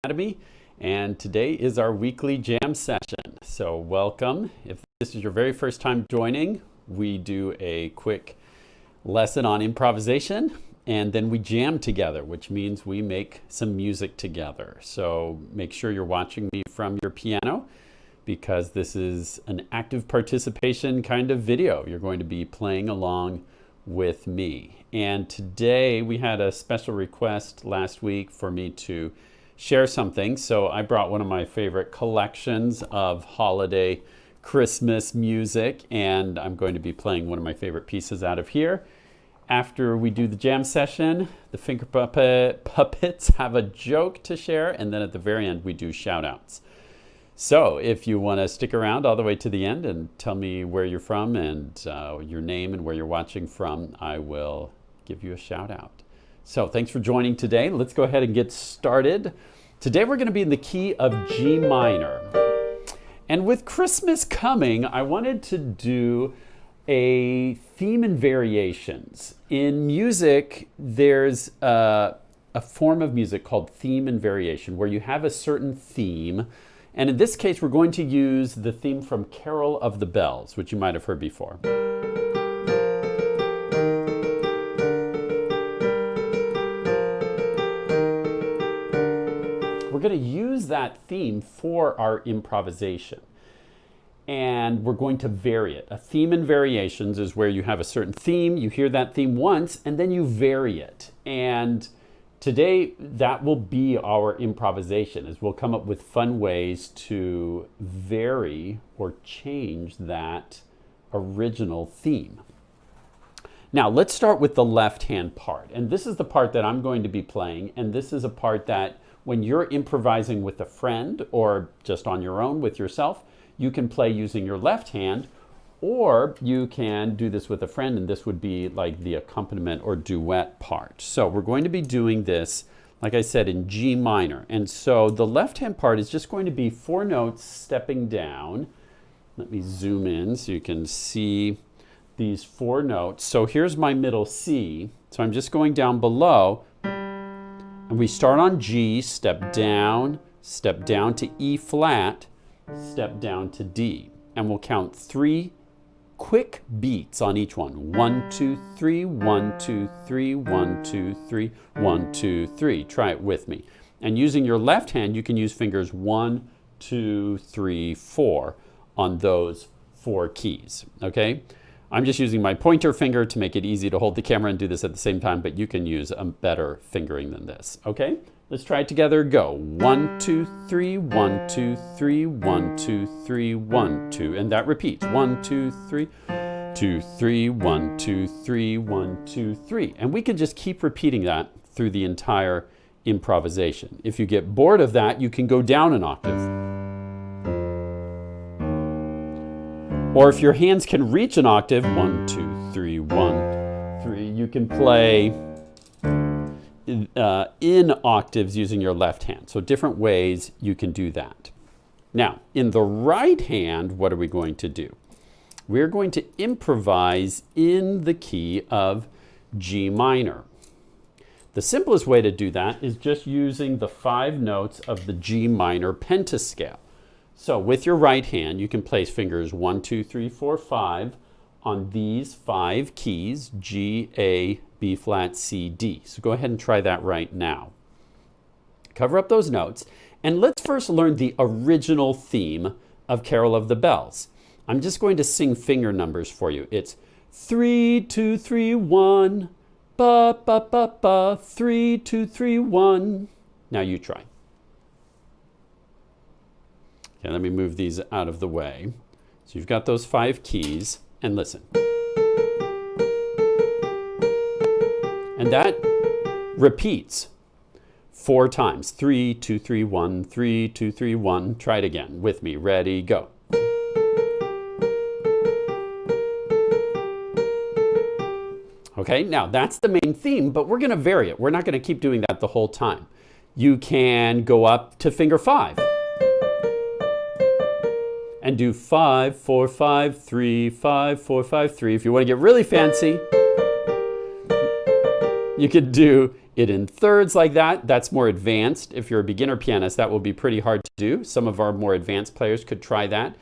Academy, and today is our weekly jam session. So welcome. If this is your very first time joining, we do a quick lesson on improvisation and then we jam together, which means we make some music together. So make sure you're watching me from your piano because this is an active participation kind of video. You're going to be playing along with me. And today we had a special request last week for me to share something. So I brought one of my favorite collections of holiday Christmas music, and I'm going to be playing one of my favorite pieces out of here. After we do the jam session, the finger puppets have a joke to share, and then at the very end we do shout outs. So if you want to stick around all the way to the end and tell me where you're from and your name and where you're watching from, I will give you a shout out. So thanks for joining today. Let's go ahead and get started. Today we're going to be in the key of G minor. And with Christmas coming, I wanted to do a theme and variations. In music, there's a form of music called theme and variation where you have a certain theme. And in this case, we're going to use the theme from Carol of the Bells, which you might have heard before. We're going to use that theme for our improvisation. And we're going to vary it. A theme and variations is where you have a certain theme, you hear that theme once, and then you vary it. And today, that will be our improvisation, as we'll come up with fun ways to vary or change that original theme. Now, let's start with the left-hand part. And this is the part that I'm going to be playing, and this is a part that when you're improvising with a friend or just on your own with yourself, you can play using your left hand, or you can do this with a friend, and this would be like the accompaniment or duet part. So we're going to be doing this, like I said, in G minor. And so the left-hand part is just going to be 4 notes stepping down. Let me zoom in so you can see these 4 notes. So here's my middle C. So I'm just going down below, and we start on G, step down to E flat, step down to D. And we'll count 3 quick beats on each one. 1, 2, 3, 1, 2, 3, 1, 2, 3, 1, 2, 3. Try it with me. And using your left hand, you can use fingers 1, 2, 3, 4 on those 4 keys, okay? I'm just using my pointer finger to make it easy to hold the camera and do this at the same time, but you can use a better fingering than this, okay? Let's try it together. Go. 1, 2, 3, 1, 2, 3, 1, 2, 3, 1, 2. And that repeats. 1, 2, 3, 2, 3, 1, 2, 3, 1, 2, 3. And we can just keep repeating that through the entire improvisation. If you get bored of that, you can go down an octave. Or if your hands can reach an octave, 1, 2, 3, 1, 3, you can play in octaves using your left hand. So different ways you can do that. Now, in the right hand, what are we going to do? We're going to improvise in the key of G minor. The simplest way to do that is just using the 5 notes of the G minor pentascale. So with your right hand, you can place fingers 1, 2, 3, 4, 5 on these 5 keys, G, A, B flat, C, D. So go ahead and try that right now. Cover up those notes, and let's first learn the original theme of Carol of the Bells. I'm just going to sing finger numbers for you. It's 3, 2, 3, 1, ba, ba, ba, ba, 3, 2, 3, 1. Now you try. Okay, let me move these out of the way. So you've got those 5 keys, and listen. And that repeats 4 times. 3, 2, 3, 1, 3, 2, 3, 1. Try it again with me. Ready, go. Okay, now that's the main theme, but we're going to vary it. We're not going to keep doing that the whole time. You can go up to finger 5. And do 5, 4, 5, 3, 5, 4, 5, 3. If you want to get really fancy, you could do it in thirds like that. That's more advanced. If you're a beginner pianist, that will be pretty hard to do. Some of our more advanced players could try that.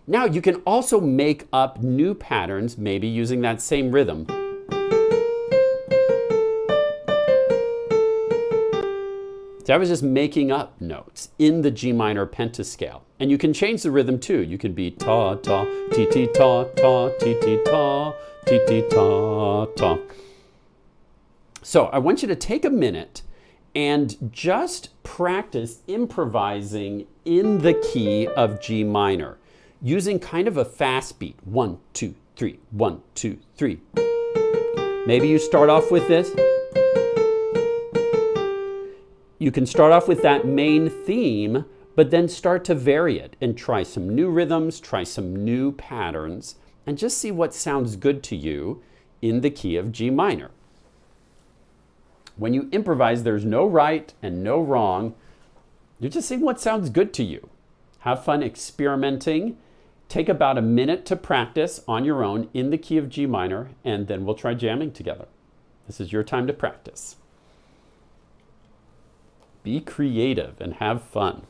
Now you can also make up new patterns, maybe using that same rhythm. So I was just making up notes in the G minor pentascale. And you can change the rhythm too. You can be ta, ta, ti, ti, ta, ta, ti, ti, ta, ti, ti, ta, ta. So I want you to take a minute and just practice improvising in the key of G minor, using kind of a fast beat. 1, 2, 3, 1, 2, 3. Maybe you start off with this. You can start off with that main theme, but then start to vary it and try some new rhythms, try some new patterns, and just see what sounds good to you in the key of G minor. When you improvise, there's no right and no wrong. You're just seeing what sounds good to you. Have fun experimenting. Take about a minute to practice on your own in the key of G minor, and then we'll try jamming together. This is your time to practice. Be creative and have fun.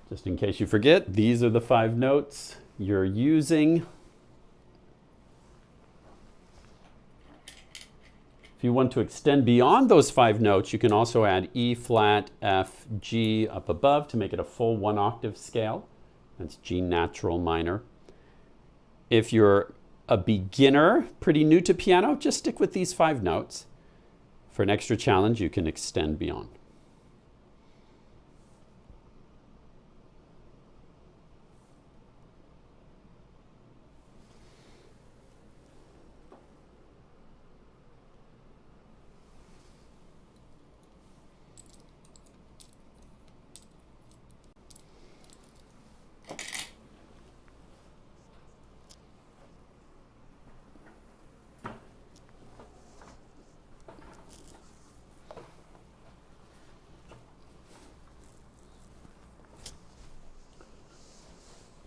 Just in case you forget, these are the 5 notes you're using. If you want to extend beyond those 5 notes, you can also add E flat, F, G up above to make it a full 1 octave scale. That's G natural minor. If you're a beginner, pretty new to piano, just stick with these 5 notes. For an extra challenge, you can extend beyond.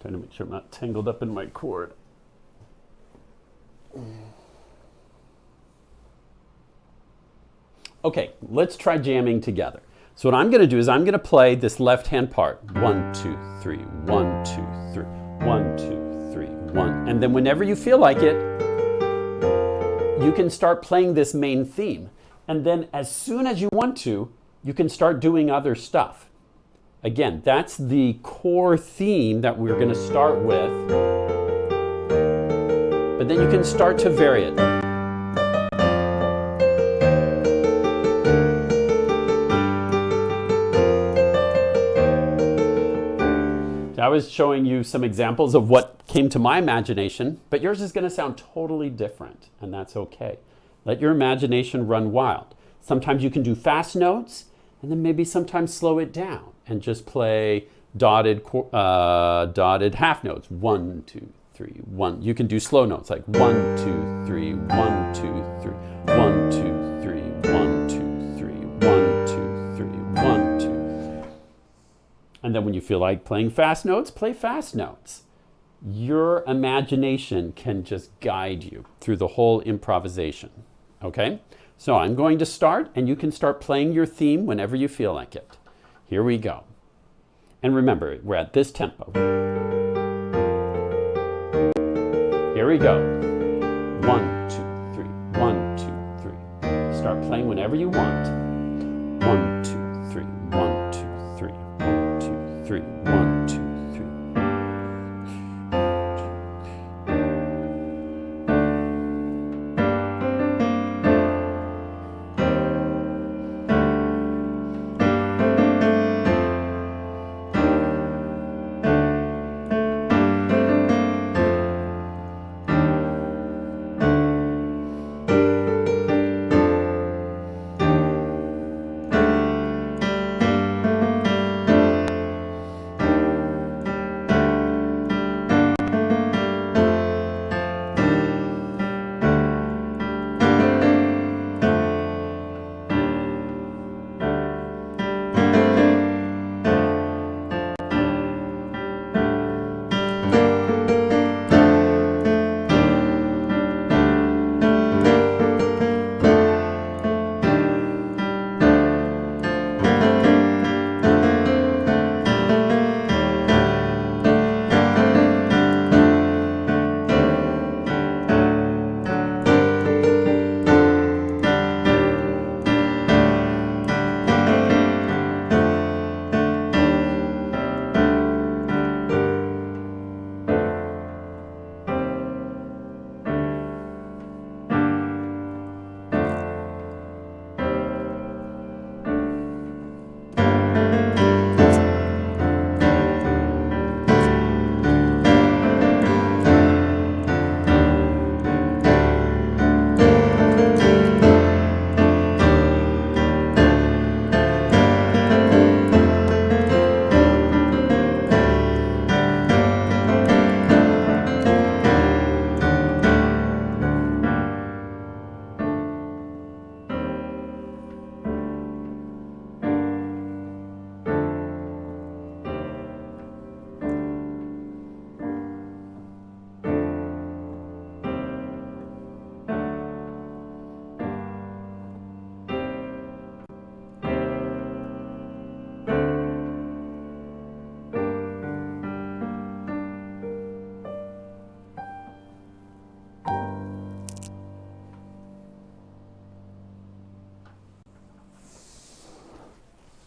Trying to make sure I'm not tangled up in my cord. Okay, let's try jamming together. So what I'm going to do is I'm going to play this left-hand part. 1, 2, 3, 1, 2, 3, 1, 2, 3, 1. And then whenever you feel like it, you can start playing this main theme. And then as soon as you want to, you can start doing other stuff. Again, that's the core theme that we're going to start with. But then you can start to vary it. I was showing you some examples of what came to my imagination, but yours is going to sound totally different, and that's okay. Let your imagination run wild. Sometimes you can do fast notes, and then maybe sometimes slow it down and just play dotted half notes. 1, 2, 3, 1. You can do slow notes like 1, 2, 3, 1, 2, 3, 1, 2, 3, 1, 2, 3, 1, 2, 3, 1, 2. And then when you feel like playing fast notes, play fast notes. Your imagination can just guide you through the whole improvisation. Okay? So I'm going to start, and you can start playing your theme whenever you feel like it. Here we go. And remember, we're at this tempo. Here we go. 1, 2, 3. 1, 2, 3. Start playing whenever you want. 1, 2, 3. 1, 2, 3. 1, 2, 3. 1, 2, 3.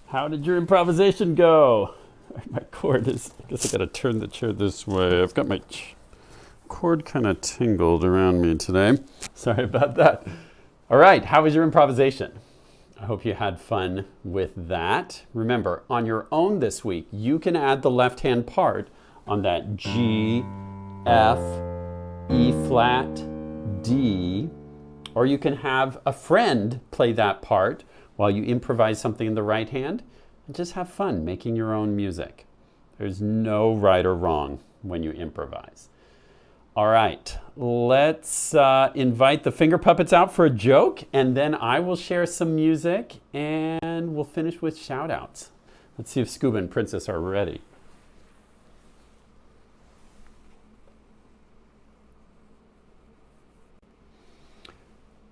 How did your improvisation go? My cord is, I guess I gotta turn the chair this way. I've got my cord kind of tingled around me today. Sorry about that. All right, how was your improvisation? I hope you had fun with that. Remember, on your own this week, you can add the left-hand part on that G, F, E flat, D, or you can have a friend play that part while you improvise something in the right hand, and just have fun making your own music. There's no right or wrong when you improvise. All right, let's invite the finger puppets out for a joke, and then I will share some music, and we'll finish with shout outs. Let's see if Scuba and Princess are ready.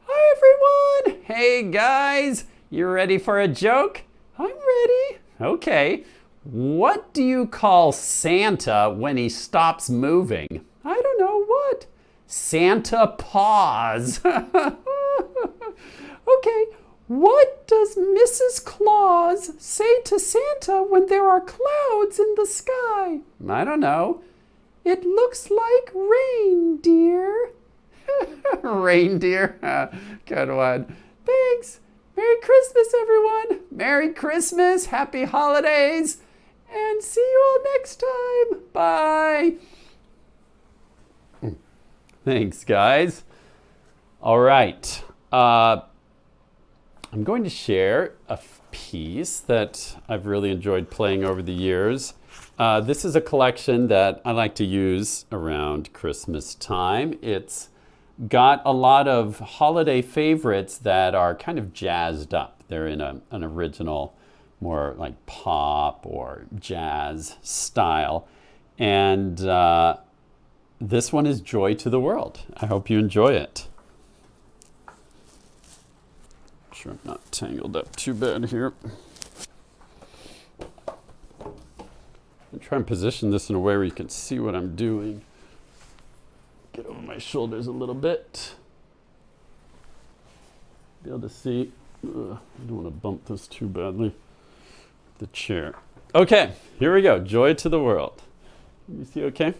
Hi, everyone. Hey, guys. You ready for a joke? I'm ready. Okay. What do you call Santa when he stops moving? I don't know what. Santa paws. Okay. What does Mrs. Claus say to Santa when there are clouds in the sky? I don't know. It looks like reindeer. Reindeer. Good one. Thanks. Merry Christmas, everyone. Merry Christmas. Happy holidays. And see you all next time. Bye. Thanks, guys. All right. I'm going to share a piece that I've really enjoyed playing over the years. This is a collection that I like to use around Christmas time. It's got a lot of holiday favorites that are kind of jazzed up. They're in an original, more like pop or jazz style. And this one is Joy to the World. I hope you enjoy it. I'm sure I'm not tangled up too bad here. I'll try and position this in a way where you can see what I'm doing. Get over my shoulders a little bit. Be able to see. I don't want to bump this too badly. The chair. Okay, here we go. Joy to the World. You see okay?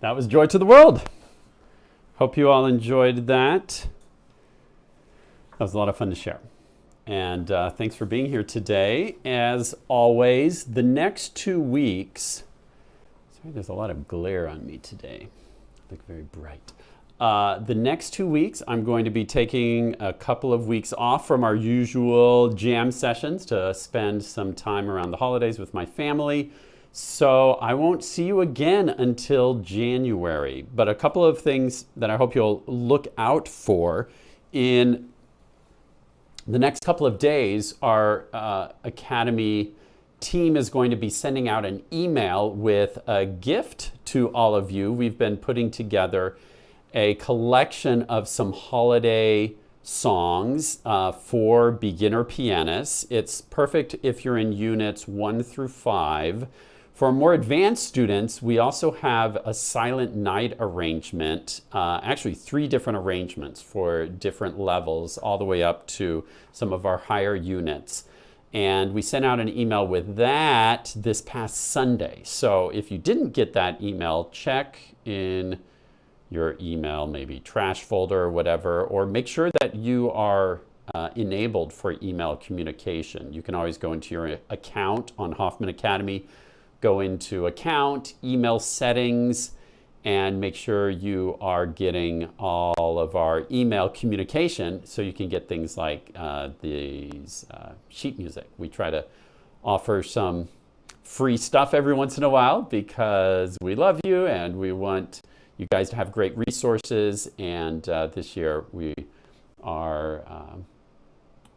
That was Joy to the World. Hope you all enjoyed that. That was a lot of fun to share. And thanks for being here today. As always, the next 2 weeks, sorry, there's a lot of glare on me today. I look very bright. The next 2 weeks, I'm going to be taking a couple of weeks off from our usual jam sessions to spend some time around the holidays with my family. So I won't see you again until January. But a couple of things that I hope you'll look out for in the next couple of days. Our Academy team is going to be sending out an email with a gift to all of you. We've been putting together a collection of some holiday songs for beginner pianists. It's perfect if you're in units 1 through 5. For more advanced students, we also have a Silent Night arrangement, actually 3 different arrangements for different levels, all the way up to some of our higher units. And we sent out an email with that this past Sunday. So if you didn't get that email, check in your email, maybe trash folder or whatever, or make sure that you are enabled for email communication. You can always go into your account on Hoffman Academy, go into account, email settings, and make sure you are getting all of our email communication so you can get things like these sheet music. We try to offer some free stuff every once in a while because we love you and we want you guys to have great resources. And this year we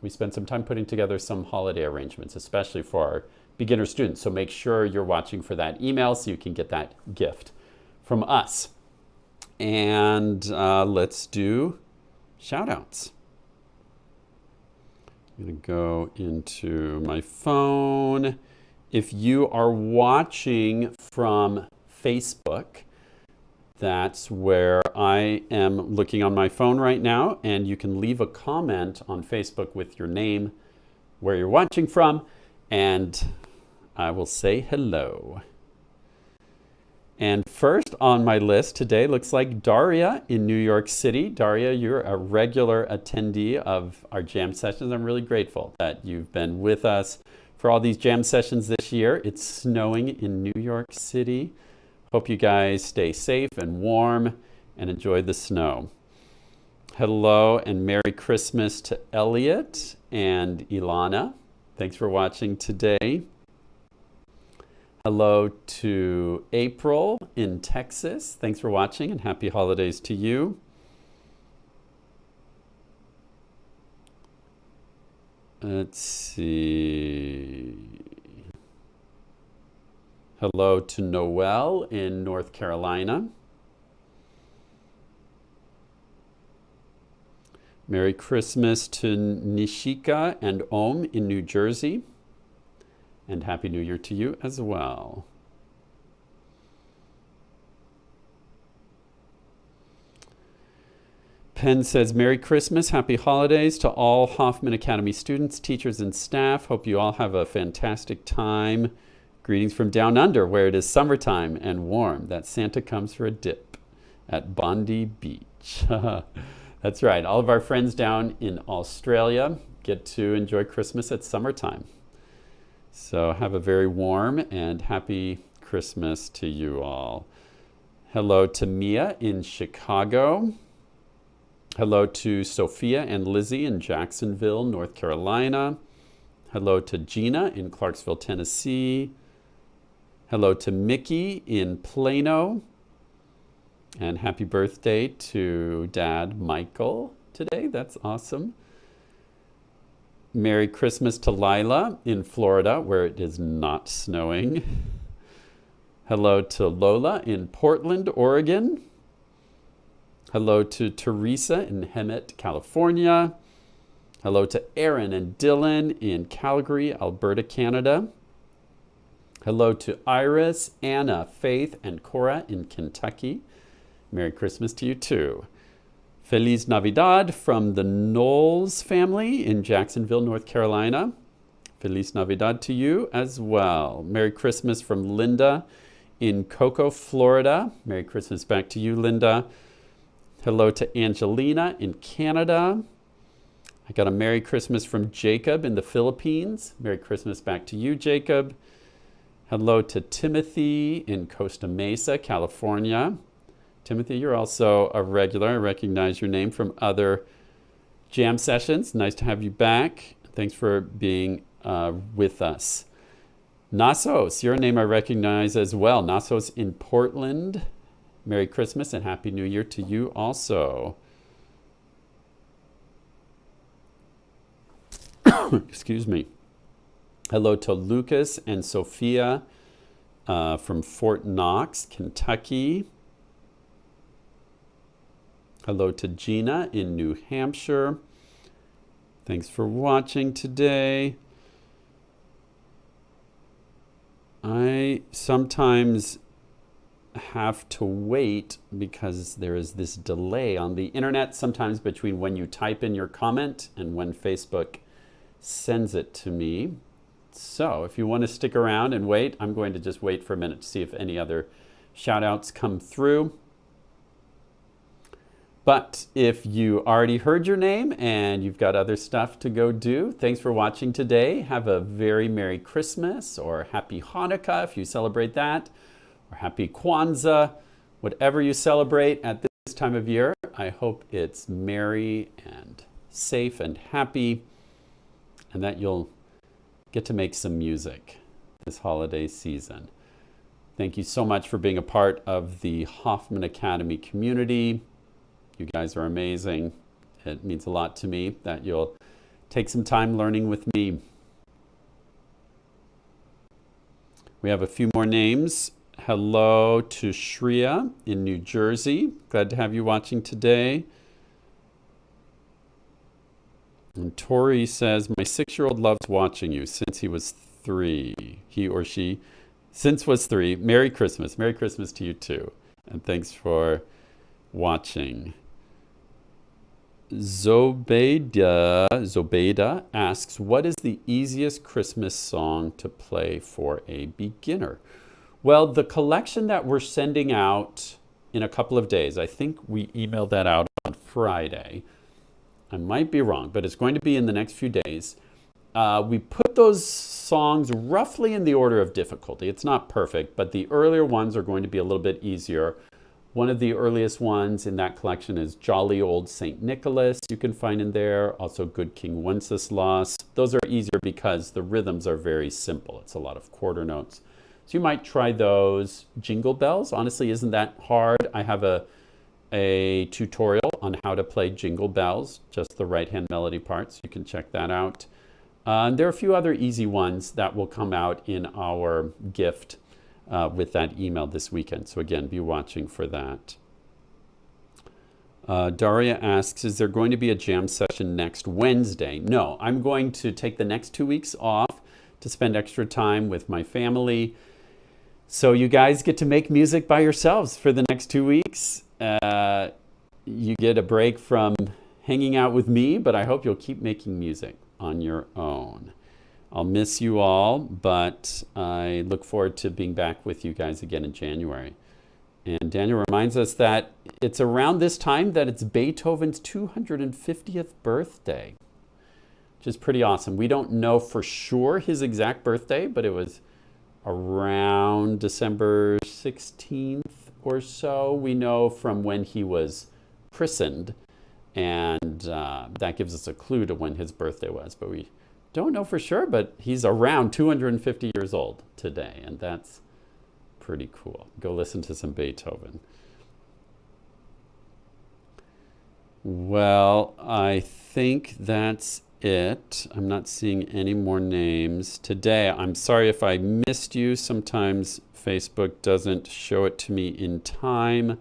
spent some time putting together some holiday arrangements, especially for our beginner students. So make sure you're watching for that email so you can get that gift from us. And let's do shout outs. I'm going to go into my phone. If you are watching from Facebook, that's where I am looking on my phone right now, and you can leave a comment on Facebook with your name, where you're watching from, and I will say hello. And first on my list today looks like Daria in New York City. Daria, you're a regular attendee of our jam sessions. I'm really grateful that you've been with us for all these jam sessions this year. It's snowing in New York City. Hope you guys stay safe and warm and enjoy the snow. Hello and Merry Christmas to Elliot and Ilana. Thanks for watching today. Hello to April in Texas. Thanks for watching and happy holidays to you. Let's see. Hello to Noel in North Carolina. Merry Christmas to Nishika and Om in New Jersey. And Happy New Year to you as well. Penn says, Merry Christmas, Happy Holidays to all Hoffman Academy students, teachers, and staff. Hope you all have a fantastic time. Greetings from down under, where it is summertime and warm. That Santa comes for a dip at Bondi Beach. That's right. All of our friends down in Australia get to enjoy Christmas at summertime. So have a very warm and happy Christmas to you all. Hello to Mia in Chicago. Hello to Sophia and Lizzie in Jacksonville, North Carolina. Hello to Gina in Clarksville, Tennessee. Hello to Mickey in Plano. And happy birthday to Dad Michael today. That's awesome. Merry Christmas to Lila in Florida, where it is not snowing. Hello to Lola in Portland, Oregon. Hello to Teresa in Hemet, California. Hello to Aaron and Dylan in Calgary, Alberta, Canada. Hello to Iris, Anna, Faith, and Cora in Kentucky. Merry Christmas to you too. Feliz Navidad from the Knowles family in Jacksonville, North Carolina. Feliz Navidad to you as well. Merry Christmas from Linda in Cocoa, Florida. Merry Christmas back to you, Linda. Hello to Angelina in Canada. I got a Merry Christmas from Jacob in the Philippines. Merry Christmas back to you, Jacob. Hello to Timothy in Costa Mesa, California. Timothy, you're also a regular. I recognize your name from other jam sessions. Nice to have you back. Thanks for being with us. Nasos, your name I recognize as well. Nasos in Portland. Merry Christmas and Happy New Year to you also. Excuse me. Hello to Lucas and Sophia from Fort Knox, Kentucky. Hello to Gina in New Hampshire. Thanks for watching today. I sometimes have to wait because there is this delay on the internet sometimes between when you type in your comment and when Facebook sends it to me. So if you want to stick around and wait, I'm going to just wait for a minute to see if any other shout outs come through. But if you already heard your name and you've got other stuff to go do, thanks for watching today. Have a very Merry Christmas or Happy Hanukkah if you celebrate that, or Happy Kwanzaa, whatever you celebrate at this time of year. I hope it's merry and safe and happy, and that you'll get to make some music this holiday season. Thank you so much for being a part of the Hoffman Academy community. You guys are amazing. It means a lot to me that you'll take some time learning with me. We have a few more names. Hello to Shreya in New Jersey. Glad to have you watching today. And Tori says, my 6-year-old loves watching you since he was 3. He or she, since was 3. Merry Christmas. Merry Christmas to you too. And thanks for watching. Zobeda asks, what is the easiest Christmas song to play for a beginner? Well, the collection that we're sending out in a couple of days, I think we emailed that out on Friday. I might be wrong, but it's going to be in the next few days. We put those songs roughly in the order of difficulty. It's not perfect, but the earlier ones are going to be a little bit easier. One of the earliest ones in that collection is Jolly Old St. Nicholas. You can find in there. Also Good King Wenceslas. Those are easier because the rhythms are very simple. It's a lot of quarter notes. So you might try those. Jingle Bells, honestly, isn't that hard. I have a tutorial on how to play Jingle Bells, just the right-hand melody parts. You can check that out. And there are a few other easy ones that will come out in our gift with that email this weekend. So again, be watching for that. Daria asks, is there going to be a jam session next Wednesday? No, I'm going to take the next 2 weeks off to spend extra time with my family. So you guys get to make music by yourselves for the next 2 weeks. You get a break from hanging out with me, but I hope you'll keep making music on your own. I'll miss you all, but I look forward to being back with you guys again in January. And Daniel reminds us that it's around this time that it's Beethoven's 250th birthday, which is pretty awesome. We don't know for sure his exact birthday, but it was around December 16th or so. We know from when he was christened, and that gives us a clue to when his birthday was, but we don't know for sure, but he's around 250 years old today, and that's pretty cool. Go listen to some Beethoven. Well, I think that's it. I'm not seeing any more names today. I'm sorry if I missed you. Sometimes Facebook doesn't show it to me in time,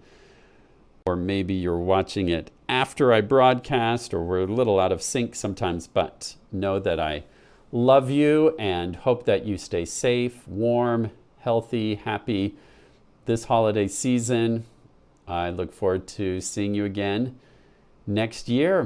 or maybe you're watching it after I broadcast, or we're a little out of sync sometimes, but know that I love you and hope that you stay safe, warm, healthy, happy this holiday season. I look forward to seeing you again next year.